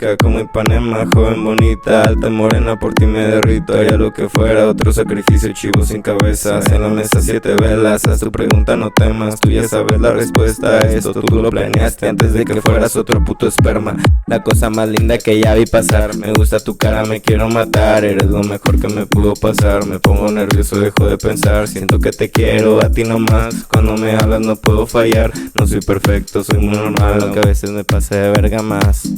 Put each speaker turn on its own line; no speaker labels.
rica como Ipanema, joven bonita, alta morena, por ti me derrito. Haría lo que fuera, otro sacrificio, chivo sin cabezas. En la mesa 7 velas, haz tu pregunta, no temas. Tú ya sabes la respuesta a esto, tú lo planeaste antes de que fueras otro puto esperma. La cosa más linda que ya vi pasar, me gusta tu cara, me quiero matar. Eres lo mejor que me pudo pasar, me pongo nervioso, dejo de pensar. Siento que te quiero a ti nomás, cuando me hablas no puedo fallar. No soy perfecto, soy muy normal, aunque a veces me pase de verga más.